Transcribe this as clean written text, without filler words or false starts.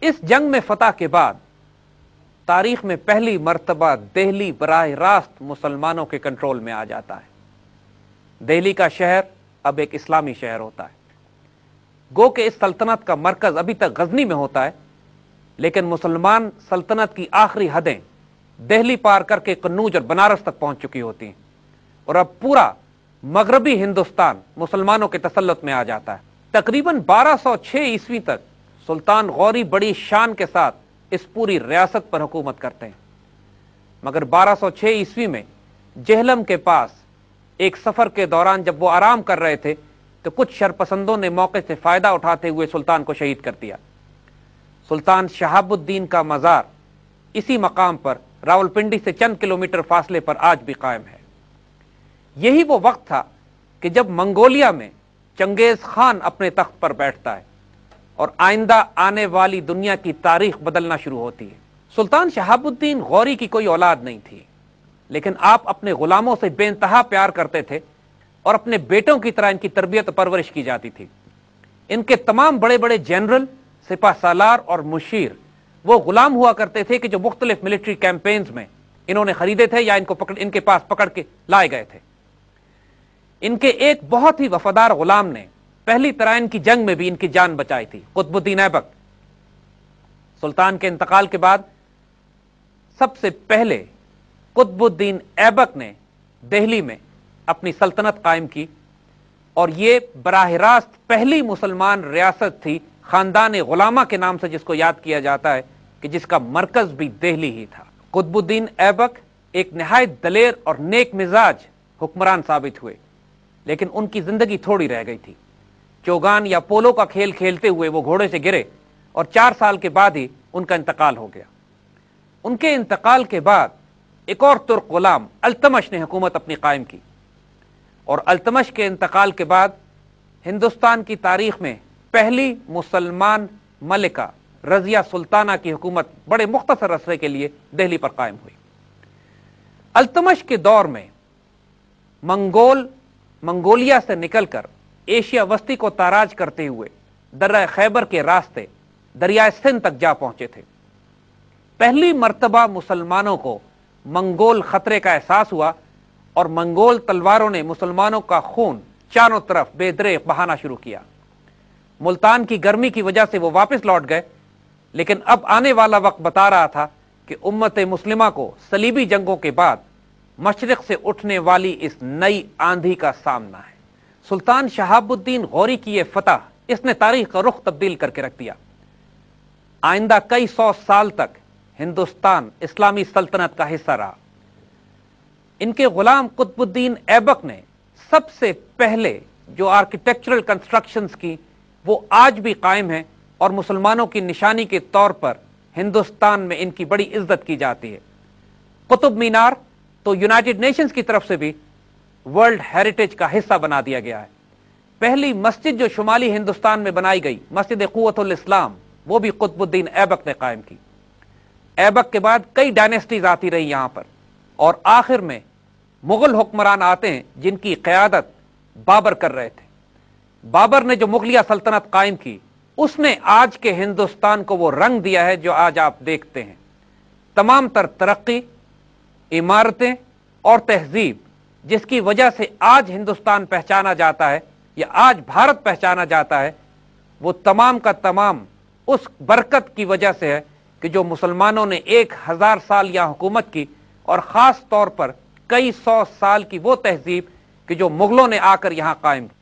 اس جنگ میں فتح کے بعد تاریخ میں پہلی مرتبہ دہلی براہ راست مسلمانوں کے کنٹرول میں آ جاتا ہے۔ دہلی کا شہر اب ایک اسلامی شہر ہوتا ہے۔ گو کہ اس سلطنت کا مرکز ابھی تک غزنی میں ہوتا ہے، لیکن مسلمان سلطنت کی آخری حدیں دہلی پار کر کے قنوج اور بنارس تک پہنچ چکی ہوتی ہیں، اور اب پورا مغربی ہندوستان مسلمانوں کے تسلط میں آ جاتا ہے۔ تقریباً 1206 عیسوی تک سلطان غوری بڑی شان کے ساتھ اس پوری ریاست پر حکومت کرتے ہیں، مگر 1206 عیسوی میں جہلم کے پاس ایک سفر کے دوران جب وہ آرام کر رہے تھے تو کچھ شرپسندوں نے موقع سے فائدہ اٹھاتے ہوئے سلطان کو شہید کر دیا۔ سلطان شہاب الدین کا مزار اسی مقام پر راولپنڈی سے چند کلومیٹر فاصلے پر آج بھی قائم ہے۔ یہی وہ وقت تھا کہ جب منگولیا میں چنگیز خان اپنے تخت پر بیٹھتا ہے اور آئندہ آنے والی دنیا کی تاریخ بدلنا شروع ہوتی ہے۔ سلطان شہاب الدین غوری کی کوئی اولاد نہیں تھی، لیکن آپ اپنے غلاموں سے بے انتہا پیار کرتے تھے اور اپنے بیٹوں کی طرح ان کی تربیت و پرورش کی جاتی تھی۔ ان کے تمام بڑے بڑے جنرل، سپہ سالار اور مشیر وہ غلام ہوا کرتے تھے کہ جو مختلف ملٹری کیمپینز میں انہوں نے خریدے تھے یا ان کے پاس پکڑ کے لائے گئے تھے۔ ان کے ایک بہت ہی وفادار غلام نے پہلی ترائن کی جنگ میں بھی ان کی جان بچائی تھی، قطب الدین ایبک۔ سلطان کے انتقال کے بعد سب سے پہلے قطب الدین ایبک نے دہلی میں اپنی سلطنت قائم کی، اور یہ براہ راست پہلی مسلمان ریاست تھی خاندان غلامہ کے نام سے جس کو یاد کیا جاتا ہے، کہ جس کا مرکز بھی دہلی ہی تھا۔ قطب الدین ایبک ایک نہایت دلیر اور نیک مزاج حکمران ثابت ہوئے، لیکن ان کی زندگی تھوڑی رہ گئی تھی۔ چوگان یا پولو کا کھیل کھیلتے ہوئے وہ گھوڑے سے گرے اور 4 سال کے بعد ہی ان کا انتقال ہو گیا۔ ان کے انتقال کے بعد ایک اور ترک غلام التمش نے حکومت اپنی قائم کی، اور التمش کے انتقال کے بعد ہندوستان کی تاریخ میں پہلی مسلمان ملکہ رضیہ سلطانہ کی حکومت بڑے مختصر عرصے کے لیے دہلی پر قائم ہوئی۔ التمش کے دور میں منگولیا سے نکل کر ایشیا وسطی کو تاراج کرتے ہوئے درہ خیبر کے راستے دریائے سندھ تک جا پہنچے تھے۔ پہلی مرتبہ مسلمانوں کو منگول خطرے کا احساس ہوا، اور منگول تلواروں نے مسلمانوں کا خون چاروں طرف بے دریغ بہانا شروع کیا۔ ملتان کی گرمی کی وجہ سے وہ واپس لوٹ گئے، لیکن اب آنے والا وقت بتا رہا تھا کہ امت مسلمہ کو صلیبی جنگوں کے بعد مشرق سے اٹھنے والی اس نئی آندھی کا سامنا ہے۔ سلطان شہاب الدین غوری کی یہ فتح اس نے تاریخ کا رخ تبدیل کر کے رکھ دیا۔ آئندہ کئی 100 سال تک ہندوستان اسلامی سلطنت کا حصہ رہا۔ ان کے غلام قطب الدین ایبک نے سب سے پہلے جو آرکیٹیکچرل کنسٹرکشنز کی وہ آج بھی قائم ہیں، اور مسلمانوں کی نشانی کے طور پر ہندوستان میں ان کی بڑی عزت کی جاتی ہے۔ قطب مینار تو یونائٹڈ نیشنز کی طرف سے بھی ورلڈ ہیریٹیج کا حصہ بنا دیا گیا ہے۔ پہلی مسجد جو شمالی ہندوستان میں بنائی گئی، مسجد قوت الاسلام، وہ بھی قطب الدین ایبک نے قائم کی۔ ایبک کے بعد کئی ڈائنیسٹیز آتی رہی یہاں پر، اور آخر میں مغل حکمران آتے ہیں جن کی قیادت بابر کر رہے تھے۔ بابر نے جو مغلیہ سلطنت قائم کی، اس نے آج کے ہندوستان کو وہ رنگ دیا ہے جو آج آپ دیکھتے ہیں۔ تمام تر ترقی، عمارتیں اور تہذیب جس کی وجہ سے آج ہندوستان پہچانا جاتا ہے یا آج بھارت پہچانا جاتا ہے، وہ تمام کا تمام اس برکت کی وجہ سے ہے کہ جو مسلمانوں نے 1000 سال یہاں حکومت کی، اور خاص طور پر کئی 100 سال کی وہ تہذیب کہ جو مغلوں نے آ کر یہاں قائم کی۔